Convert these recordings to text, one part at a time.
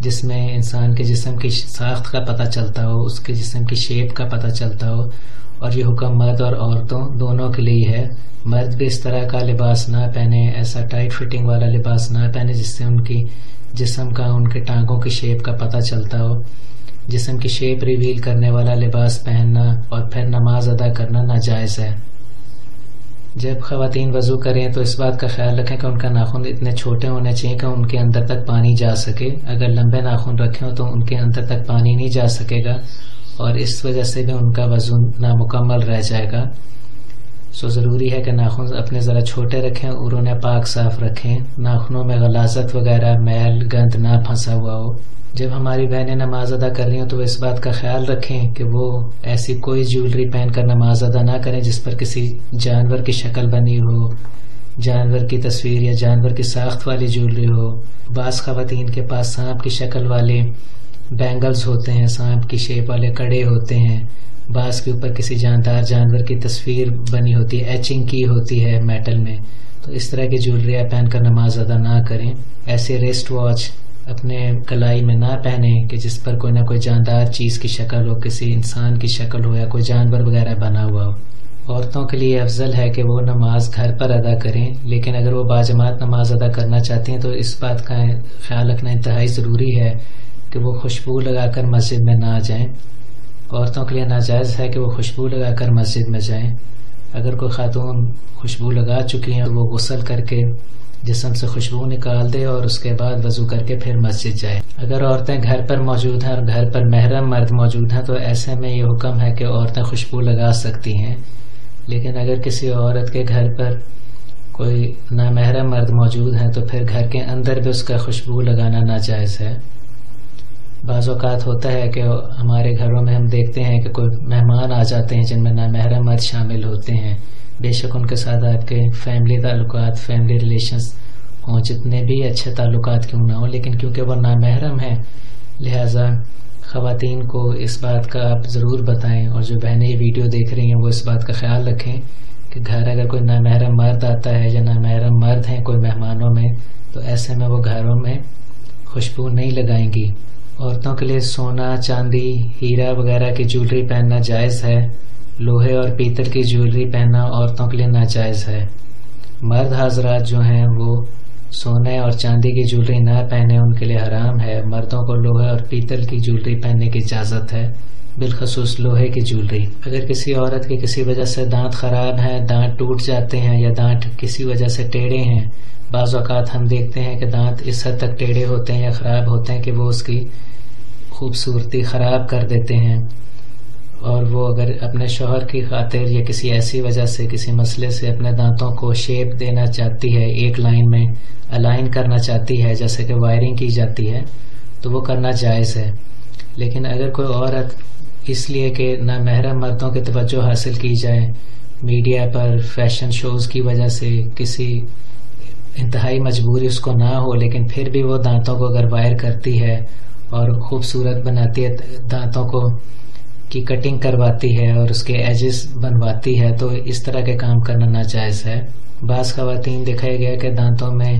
جس میں انسان کے جسم کی ساخت کا پتہ چلتا ہو، اس کے جسم کی شیپ کا پتہ چلتا ہو، اور یہ حکم مرد اور عورتوں دونوں کے لیے ہے۔ مرد بھی اس طرح کا لباس نہ پہنے، ایسا ٹائٹ فٹنگ والا لباس نہ پہنے جس سے ان کی جسم کا، ان کے ٹانگوں کی شیپ کا پتہ چلتا ہو۔ جسم کی شیپ ریویل کرنے والا لباس پہننا اور پھر نماز ادا کرنا ناجائز ہے۔ جب خواتین وضو کریں تو اس بات کا خیال رکھیں کہ ان کا ناخن اتنے چھوٹے ہونے چاہیے کہ ان کے اندر تک پانی جا سکے۔ اگر لمبے ناخن رکھیں تو ان کے اندر تک پانی نہیں جا سکے گا اور اس وجہ سے بھی ان کا وضو نامکمل رہ جائے گا۔ ضروری ہے کہ ناخن اپنے ذرا چھوٹے رکھیں اور انہیں پاک صاف رکھیں، ناخنوں میں غلاظت وغیرہ، میل، گند نہ پھنسا ہوا ہو۔ جب ہماری بہنیں نماز ادا کر رہی ہوں تو وہ اس بات کا خیال رکھیں کہ وہ ایسی کوئی جیولری پہن کر نماز ادا نہ کریں جس پر کسی جانور کی شکل بنی ہو، جانور کی تصویر یا جانور کی ساخت والی جیولری ہو۔ بعض خواتین کے پاس سانپ کی شکل والے بینگلز ہوتے ہیں، سانپ کی شیپ والے کڑے ہوتے ہیں، بعض کے اوپر کسی جاندار جانور کی تصویر بنی ہوتی ہے، ایچنگ کی ہوتی ہے میٹل میں۔ تو اس طرح کی جیولریاں پہن کر نماز ادا نہ کریں۔ ایسے ریسٹ واچ اپنے کلائی میں نہ پہنیں کہ جس پر کوئی نہ کوئی جاندار چیز کی شکل ہو، کسی انسان کی شکل ہو یا کوئی جانور وغیرہ بنا ہوا ہو۔ عورتوں کے لیے افضل ہے کہ وہ نماز گھر پر ادا کریں، لیکن اگر وہ باجماعت نماز ادا کرنا چاہتی ہیں تو اس بات کا خیال رکھنا انتہائی ضروری ہے کہ وہ خوشبو لگا کر مسجد میں نہ جائیں۔ عورتوں کے لیے ناجائز ہے کہ وہ خوشبو لگا کر مسجد میں جائیں۔ اگر کوئی خاتون خوشبو لگا چکی ہیں تو وہ غسل کر کے جسم سے خوشبو نکال دے اور اس کے بعد وضو کر کے پھر مسجد جائے۔ اگر عورتیں گھر پر موجود ہیں اور گھر پر محرم مرد موجود ہیں تو ایسے میں یہ حکم ہے کہ عورتیں خوشبو لگا سکتی ہیں، لیکن اگر کسی عورت کے گھر پر کوئی نامحرم مرد موجود ہیں تو پھر گھر کے اندر بھی اس کا خوشبو لگانا ناجائز ہے۔ بعض اوقات ہوتا ہے کہ ہمارے گھروں میں ہم دیکھتے ہیں کہ کوئی مہمان آ جاتے ہیں جن میں نامحرم مرد شامل ہوتے ہیں، بے شک ان کے ساتھ آپ کے فیملی تعلقات، فیملی ریلیشنز ہوں، جتنے بھی اچھے تعلقات کیوں نہ ہوں، لیکن کیونکہ وہ نامحرم ہیں لہٰذا خواتین کو اس بات کا آپ ضرور بتائیں، اور جو بہنیں یہ ویڈیو دیکھ رہی ہیں وہ اس بات کا خیال رکھیں کہ گھر اگر کوئی نامحرم مرد آتا ہے یا نامحرم مرد ہیں کوئی مہمانوں میں تو ایسے میں وہ گھروں میں خوشبو نہیں لگائیں گی۔ عورتوں کے لیے سونا، چاندی، ہیرا وغیرہ کی جیولری پہننا جائز ہے۔ لوہے اور پیتل کی جیولری پہننا عورتوں کے لیے ناجائز ہے۔ مرد حضرات جو ہیں وہ سونے اور چاندی کی جیولری نہ پہنے، ان کے لیے حرام ہے۔ مردوں کو لوہے اور پیتل کی جیولری پہننے کی اجازت ہے، بالخصوص لوہے کی جیولری۔ اگر کسی عورت کے کسی وجہ سے دانت خراب ہیں، دانت ٹوٹ جاتے ہیں یا دانت کسی وجہ سے ٹیڑھے ہیں، بعض اوقات ہم دیکھتے ہیں کہ دانت اس حد تک ٹیڑھے ہوتے ہیں یا خراب ہوتے ہیں کہ وہ اس کی خوبصورتی خراب کر دیتے ہیں، اور وہ اگر اپنے شوہر کی خاطر یا کسی ایسی وجہ سے، کسی مسئلے سے اپنے دانتوں کو شیپ دینا چاہتی ہے، ایک لائن میں الائن کرنا چاہتی ہے جیسے کہ وائرنگ کی جاتی ہے، تو وہ کرنا جائز ہے۔ لیکن اگر کوئی عورت اس لیے کہ نامحرم مردوں کی توجہ حاصل کی جائے، میڈیا پر فیشن شوز کی وجہ سے کسی انتہائی مجبوری اس کو نہ ہو، لیکن پھر بھی وہ دانتوں کو اگر وائر کرتی ہے اور خوبصورت بناتی ہے، دانتوں کو کی کٹنگ کرواتی ہے اور اس کے ایجز بنواتی ہے، تو اس طرح کے کام کرنا ناجائز ہے۔ بعض خواتین دکھایا گیا کہ دانتوں میں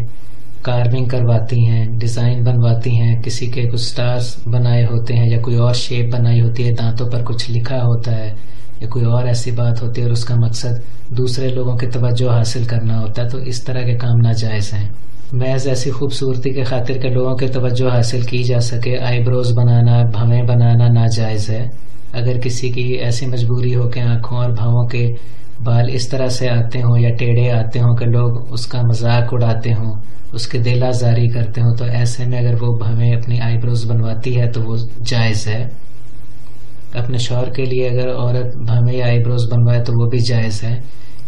کارونگ کرواتی ہیں، ڈیزائن بنواتی ہیں، کسی کے کچھ سٹارز بنائے ہوتے ہیں یا کوئی اور شیپ بنائی ہوتی ہے، دانتوں پر کچھ لکھا ہوتا ہے یا کوئی اور ایسی بات ہوتی ہے اور اس کا مقصد دوسرے لوگوں کی توجہ حاصل کرنا ہوتا ہے، تو اس طرح کے کام ناجائز ہیں۔ محض ایسی خوبصورتی کے خاطر کہ لوگوں کی توجہ حاصل کی جا سکے، آئی بروز بنانا، بھویں بنانا ناجائز ہے۔ اگر کسی کی ایسی مجبوری ہو کہ آنکھوں اور بھووں کے بال اس طرح سے آتے ہوں یا ٹیڑھے آتے ہوں کہ لوگ اس کا مذاق اڑاتے ہوں، اس کے دل آزاری کرتے ہوں، تو ایسے میں اگر وہ بھویں اپنی آئی بروز بنواتی ہے تو وہ جائز ہے۔ اپنے شوہر کے لیے اگر عورت بھویں یا آئی بروز بنوائے تو وہ بھی جائز ہے،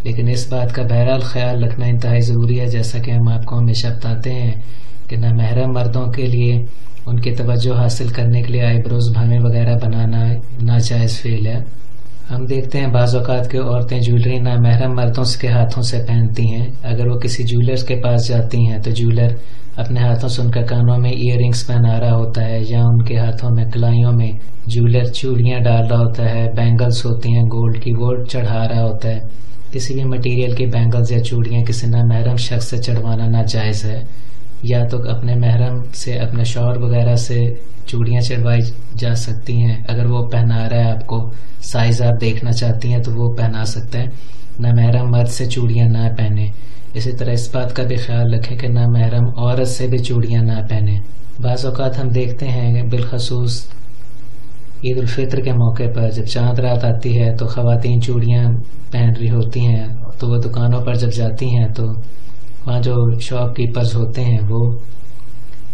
لیکن اس بات کا بہرحال خیال رکھنا انتہائی ضروری ہے، جیسا کہ ہم آپ کو ہمیشہ بتاتے ہیں کہ نامحرم مردوں کے لیے ان کی توجہ حاصل کرنے کے لیے آئی بروز بھویں وغیرہ بنانا ناجائز فعل ہے۔ ہم دیکھتے ہیں بعض اوقات کہ عورتیں جیولری نامحرم مردوں کے ہاتھوں سے پہنتی ہیں۔ اگر وہ کسی جیولر کے پاس جاتی ہیں تو جیولر اپنے ہاتھوں سے ان کے کانوں میں ایئر رنگس پہنا رہا ہوتا ہے یا ان کے ہاتھوں میں کلائیوں میں جیولر چوڑیاں ڈال رہا ہوتا ہے، بینگلز ہوتی ہیں گولڈ کی وہ چڑھا رہا ہوتا ہے۔ کسی بھی مٹیریل کی بینگلز یا چوڑیاں کسی نامحرم شخص سے چڑھوانا ناجائز ہے۔ یا تو اپنے محرم سے اپنے شوہر وغیرہ سے چوڑیاں چڑھوائی جا سکتی ہیں. اگر وہ پہنا رہا ہے آپ کو، سائز آپ دیکھنا چاہتی ہیں تو وہ پہنا سکتا ہے. نامحرم مرد سے چوڑیاں نہ پہنیں. اسی طرح اس بات کا بھی خیال رکھیں کہ نامحرم عورت سے بھی چوڑیاں نہ پہنیں. بعض اوقات ہم دیکھتے ہیں بالخصوص عید الفطر کے موقع پر جب چاند رات آتی ہے تو خواتین چوڑیاں پہن رہی ہوتی ہیں، تو وہ دکانوں پر جب جاتی ہیں تو وہاں جو شاپ کیپرز ہوتے ہیں وہ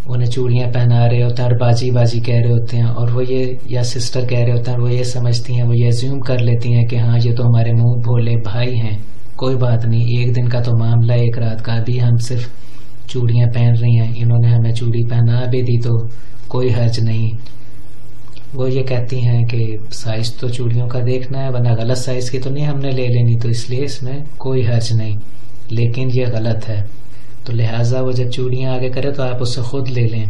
انہیں چوڑیاں پہنا رہے ہوتے ہیں اور باجی باجی کہہ رہے ہوتے ہیں، اور وہ یہ یا سسٹر کہہ رہے ہوتے ہیں، وہ یہ سمجھتی ہیں، وہ یہ ایزیوم کر لیتی ہیں کہ ہاں یہ تو ہمارے منہ بھولے بھائی ہیں، کوئی بات نہیں، ایک دن کا تو معاملہ ہے، ایک رات کا، ابھی ہم صرف چوڑیاں پہن رہی ہیں، انہوں نے ہمیں چوڑی پہنا بھی دی تو کوئی حرج نہیں. وہ یہ کہتی ہیں کہ سائز تو چوڑیوں کا دیکھنا ہے، ورنہ غلط سائز کی تو نہیں ہم نے لے لینی، تو اس لیے اس میں کوئی حرج نہیں. لیکن یہ غلط ہے، تو لہٰذا وہ جب چوڑیاں آگے کرے تو آپ اس سے خود لے لیں،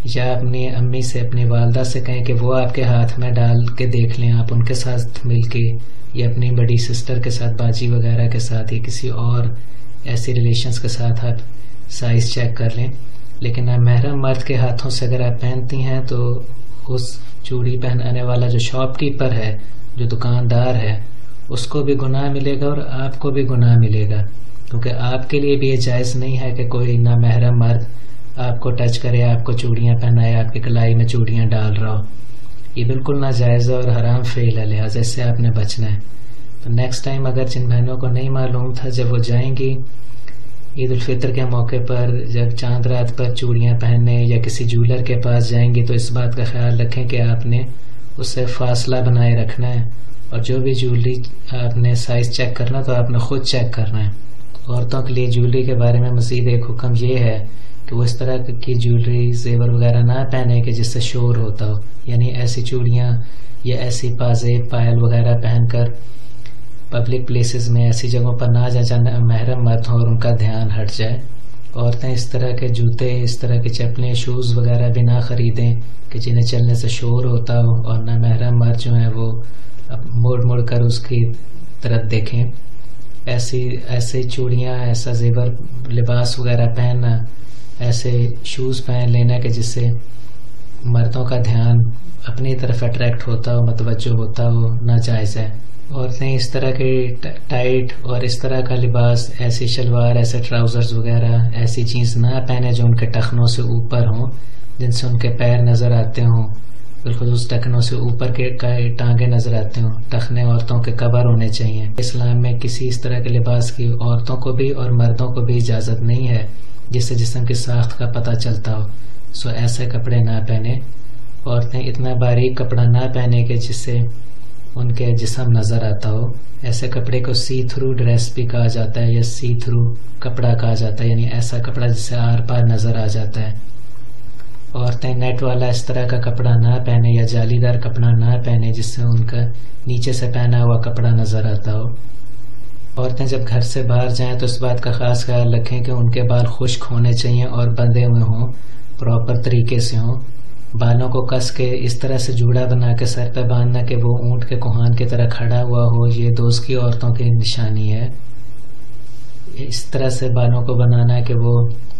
یا اپنی امی سے، اپنی والدہ سے کہیں کہ وہ آپ کے ہاتھ میں ڈال کے دیکھ لیں، آپ ان کے ساتھ مل کے، یا اپنی بڑی سسٹر کے ساتھ، باجی وغیرہ کے ساتھ، یا کسی اور ایسی ریلیشنز کے ساتھ آپ سائز چیک کر لیں. لیکن محرم مرد کے ہاتھوں سے اگر آپ پہنتی ہیں تو اس چوڑی پہنانے والا جو شاپ کیپر ہے، جو دکاندار ہے، اس کو بھی گناہ ملے گا اور آپ کو بھی گناہ ملے گا، کیونکہ آپ کے لیے بھی یہ جائز نہیں ہے کہ کوئی نامحرم مرد آپ کو ٹچ کرے، آپ کو چوڑیاں پہنائے، آپ کی کلائی میں چوڑیاں ڈال رہا ہو. یہ بالکل ناجائز اور حرام فعل ہے، لہٰذا اس سے آپ نے بچنا ہے. تو نیکسٹ ٹائم اگر جن بہنوں کو نہیں معلوم تھا، جب وہ جائیں گی عید الفطر کے موقع پر، جب چاند رات پر چوڑیاں پہننے یا کسی جولر کے پاس جائیں گی، تو اس بات کا خیال رکھیں کہ آپ نے اس سے فاصلہ بنائے رکھنا ہے، اور جو بھی جولری آپ نے سائز چیک کرنا تو آپ نے خود چیک کرنا ہے. عورتوں کے لیے جولری کے بارے میں مزید ایک حکم یہ ہے کہ وہ اس طرح کی جولری، زیور وغیرہ نہ پہنے کہ جس سے شور ہوتا ہو، یعنی ایسی چوڑیاں یا ایسی پازیب، پائل وغیرہ پہن کر پبلک پلیسز میں، ایسی جگہوں پر نہ جائیں جہاں محرم مرد ہوں اور ان کا دھیان ہٹ جائے. عورتیں اس طرح کے جوتے، اس طرح کی چپلیں، شوز وغیرہ بھی نہ خریدیں کہ جنہیں چلنے سے شور ہوتا ہو، اور نہ محرم مرد جو ہیں وہ مڑ مڑ کر اس کی طرف دیکھیں. ایسے چوڑیاں، ایسا زیور لباس وغیرہ پہننا، ایسے شوز پہن لینا کہ جس سے مردوں کا دھیان اپنی طرف اٹریکٹ ہوتا ہو، متوجہ ہوتا ہو، ناجائز ہے. عورتیں اس طرح کے ٹائٹ اور اس طرح کا لباس، ایسی شلوار، ایسے ٹراؤزرز وغیرہ، ایسی جینس نہ پہنے جو ان کے ٹخنوں سے اوپر ہوں، جن سے ان کے پیر نظر آتے ہوں، بالخصوص ٹخنوں سے اوپر کے ٹانگیں نظر آتے ہوں. ٹخنے عورتوں کے کور ہونے چاہیے. اسلام میں کسی اس طرح کے لباس کی عورتوں کو بھی اور مردوں کو بھی اجازت نہیں ہے جس سے جسم کی ساخت کا پتہ چلتا ہو. سو ایسے کپڑے نہ پہنے. عورتیں اتنا باریک کپڑا نہ پہنے کہ جس سے ان کے جسم نظر آتا ہو. ایسے کپڑے کو سی تھرو ڈریس بھی کہا جاتا ہے، یا سی تھرو کپڑا کہا جاتا ہے، یعنی ایسا کپڑا جس سے آر پار نظر آ جاتا ہے. عورتیں نیٹ والا اس طرح کا کپڑا نہ پہنے یا جالی دار کپڑا نہ پہنے جس سے ان کا نیچے سے پہنا ہوا کپڑا نظر آتا ہو. عورتیں جب گھر سے باہر جائیں تو اس بات کا خاص خیال رکھیں کہ ان کے بال خشک ہونے چاہیے اور بندھے ہوئے ہوں، پراپر طریقے سے ہوں. بالوں کو کس کے اس طرح سے جوڑا بنا کے سر پہ باندھنا کہ وہ اونٹ کے کوہان کی طرح کھڑا ہوا ہو، یہ دوست کی عورتوں کی نشانی ہے. اس طرح سے بالوں کو بنانا کہ وہ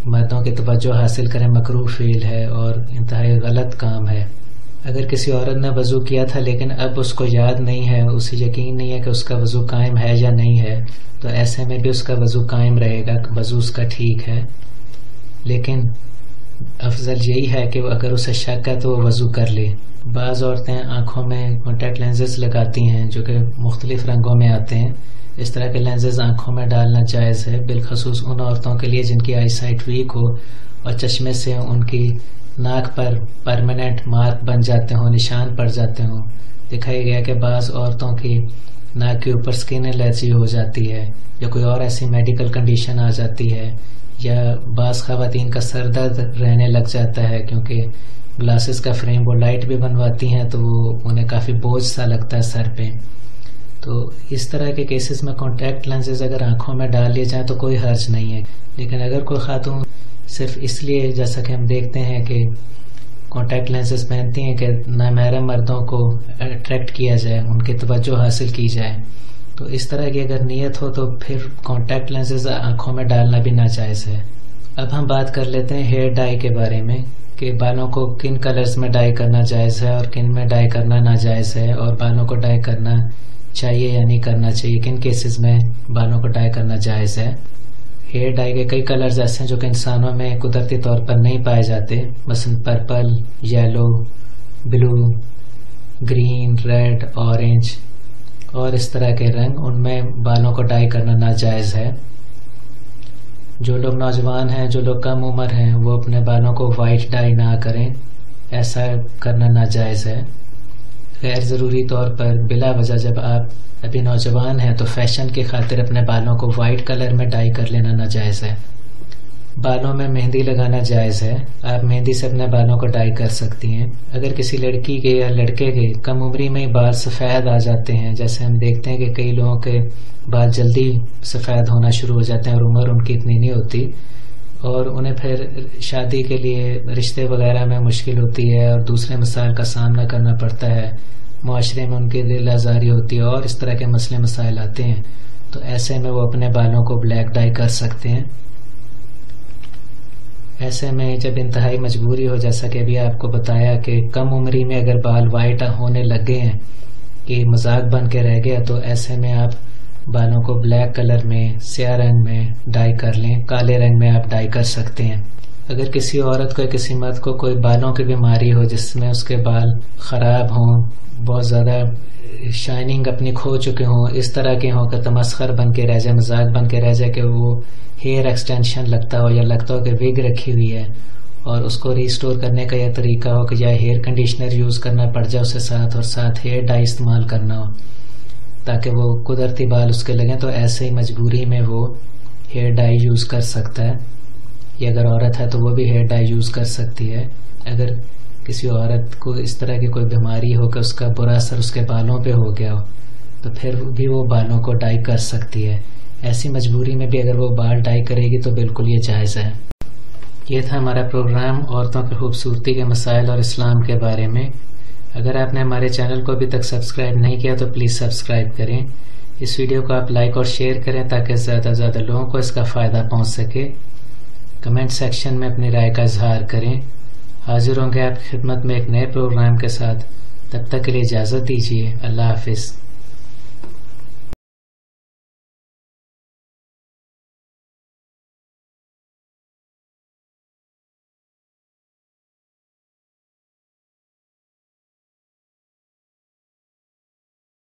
مردوں کی توجہ حاصل کریں مکروہ فعل ہے اور انتہائی غلط کام ہے. اگر کسی عورت نے وضو کیا تھا لیکن اب اس کو یاد نہیں ہے، اسے یقین نہیں ہے کہ اس کا وضو قائم ہے یا نہیں ہے، تو ایسے میں بھی اس کا وضو قائم رہے گا، وضو اس کا ٹھیک ہے. لیکن افضل یہی ہے کہ اگر اسے شک ہے تو وہ وضو کر لے. بعض عورتیں آنکھوں میں کانٹیکٹ لینزز لگاتی ہیں جو کہ مختلف رنگوں میں آتے ہیں. اس طرح کے لینزز آنکھوں میں ڈالنا جائز ہے، بالخصوص ان عورتوں کے لیے جن کی آئی سائٹ ویک ہو اور چشمے سے ان کی ناک پر پرماننٹ مارک بن جاتے ہوں، نشان پڑ جاتے ہوں. دکھائی گیا کہ بعض عورتوں کی ناک کے اوپر سکن الرجی ہو جاتی ہے، یا کوئی اور ایسی میڈیکل کنڈیشن آ جاتی ہے، یا بعض خواتین کا سر درد رہنے لگ جاتا ہے کیونکہ گلاسز کا فریم وہ لائٹ بھی بنواتی ہیں تو وہ انہیں کافی بوجھ سا لگتا ہے سر پہ. تو اس طرح کے کیسز میں کانٹیکٹ لینزز اگر آنکھوں میں ڈال لیے جائیں تو کوئی حرج نہیں ہے. لیکن اگر کوئی خاتون صرف اس لیے، جیسا کہ ہم دیکھتے ہیں کہ کانٹیکٹ لینزز پہنتی ہیں کہ نامحرم مردوں کو اٹریکٹ کیا جائے، ان کی توجہ حاصل کی جائے، تو اس طرح کی اگر نیت ہو تو پھر کانٹیکٹ لینزز آنکھوں میں ڈالنا بھی ناجائز ہے. اب ہم بات کر لیتے ہیں ہیئر ڈائی کے بارے میں کہ بالوں کو کن کلرز میں ڈائی کرنا جائز ہے اور کن میں ڈائی کرنا ناجائز ہے، اور بالوں کو ڈائی کرنا چاہیے یا نہیں کرنا چاہیے، کن کیسز میں بالوں کو ڈائی کرنا جائز ہے۔ ہیئر ڈائی کے کئی کلرز ایسے ہیں جو کہ انسانوں میں قدرتی طور پر نہیں پائے جاتے، مثلا پرپل، یلو، بلو، گرین، ریڈ، اورنج اور اس طرح کے رنگ، ان میں بالوں کو ڈائی کرنا ناجائز ہے۔ جو لوگ نوجوان ہیں، جو لوگ کم عمر ہیں، وہ اپنے بالوں کو وائٹ ڈائی نہ کریں، ایسا کرنا ناجائز ہے۔ غیر ضروری طور پر بلا وجہ جب آپ ابھی نوجوان ہیں تو فیشن کی خاطر اپنے بالوں کو وائٹ کلر میں ڈائی کر لینا ناجائز ہے۔ بالوں میں مہندی لگانا جائز ہے، آپ مہندی سے اپنے بالوں کو ڈائی کر سکتی ہیں۔ اگر کسی لڑکی کے یا لڑکے کے کم عمری میں بال سفید آ جاتے ہیں، جیسے ہم دیکھتے ہیں کہ کئی لوگوں کے بال جلدی سفید ہونا شروع ہو جاتے ہیں اور عمر ان کی اتنی نہیں ہوتی، اور انہیں پھر شادی کے لیے رشتے وغیرہ میں مشکل ہوتی ہے اور دوسرے مسائل کا سامنا کرنا پڑتا ہے، معاشرے میں ان کی دل آزاری ہوتی ہے اور اس طرح کے مسئلے مسائل آتے ہیں، تو ایسے میں وہ اپنے بالوں کو بلیک ڈائی کر سکتے ہیں۔ ایسے میں جب انتہائی مجبوری ہو، جیسا کہ ابھی آپ کو بتایا کہ کم عمری میں اگر بال وائٹ ہونے لگے ہیں کہ مذاق بن کے رہ گیا، تو ایسے میں آپ بالوں کو بلیک کلر میں، سیاہ رنگ میں ڈائی کر لیں، کالے رنگ میں آپ ڈائی کر سکتے ہیں۔ اگر کسی عورت کو یا کسی مرد کو کوئی بالوں کی بیماری ہو جس میں اس کے بال خراب ہوں، بہت زیادہ شائننگ اپنی کھو چکے ہوں، اس طرح کے ہوں کہ تمسخر بن کے رہ جائے، مذاق بن کے رہ جائے کہ وہ ہیئر ایکسٹینشن لگتا ہو یا لگتا ہو کہ وگ رکھی ہوئی ہے، اور اس کو ریسٹور کرنے کا یہ طریقہ ہو کہ یا ہیئر کنڈیشنر یوز کرنا پڑ جائے اسے ساتھ، اور ساتھ ہیئر ڈائی استعمال کرنا ہو تاکہ وہ قدرتی بال اس کے لگیں، تو ایسے ہی مجبوری میں وہ ہیئر ڈائی یوز کر سکتا ہے۔ یا اگر عورت ہے تو وہ بھی ہیئر ڈائی یوز کر سکتی ہے۔ اگر کسی عورت کو اس طرح کی کوئی بیماری ہو کہ اس کا برا اثر اس کے بالوں پہ ہو گیا ہو، تو پھر بھی وہ بالوں کو ڈائی کر سکتی ہے۔ ایسی مجبوری میں بھی اگر وہ بال ڈائی کرے گی تو بالکل یہ جائز ہے۔ یہ تھا ہمارا پروگرام عورتوں کی خوبصورتی کے مسائل اور اسلام کے بارے میں۔ اگر آپ نے ہمارے چینل کو ابھی تک سبسکرائب نہیں کیا تو پلیز سبسکرائب کریں۔ اس ویڈیو کو آپ لائک اور شیئر کریں تاکہ زیادہ سے زیادہ لوگوں کو اس کا فائدہ پہنچ سکے۔ کمنٹ سیکشن میں اپنی رائے کا اظہار کریں۔ حاضر ہوں گے آپ کی خدمت میں ایک نئے پروگرام کے ساتھ، تب تک کے لیے اجازت دیجیے۔ اللہ حافظ۔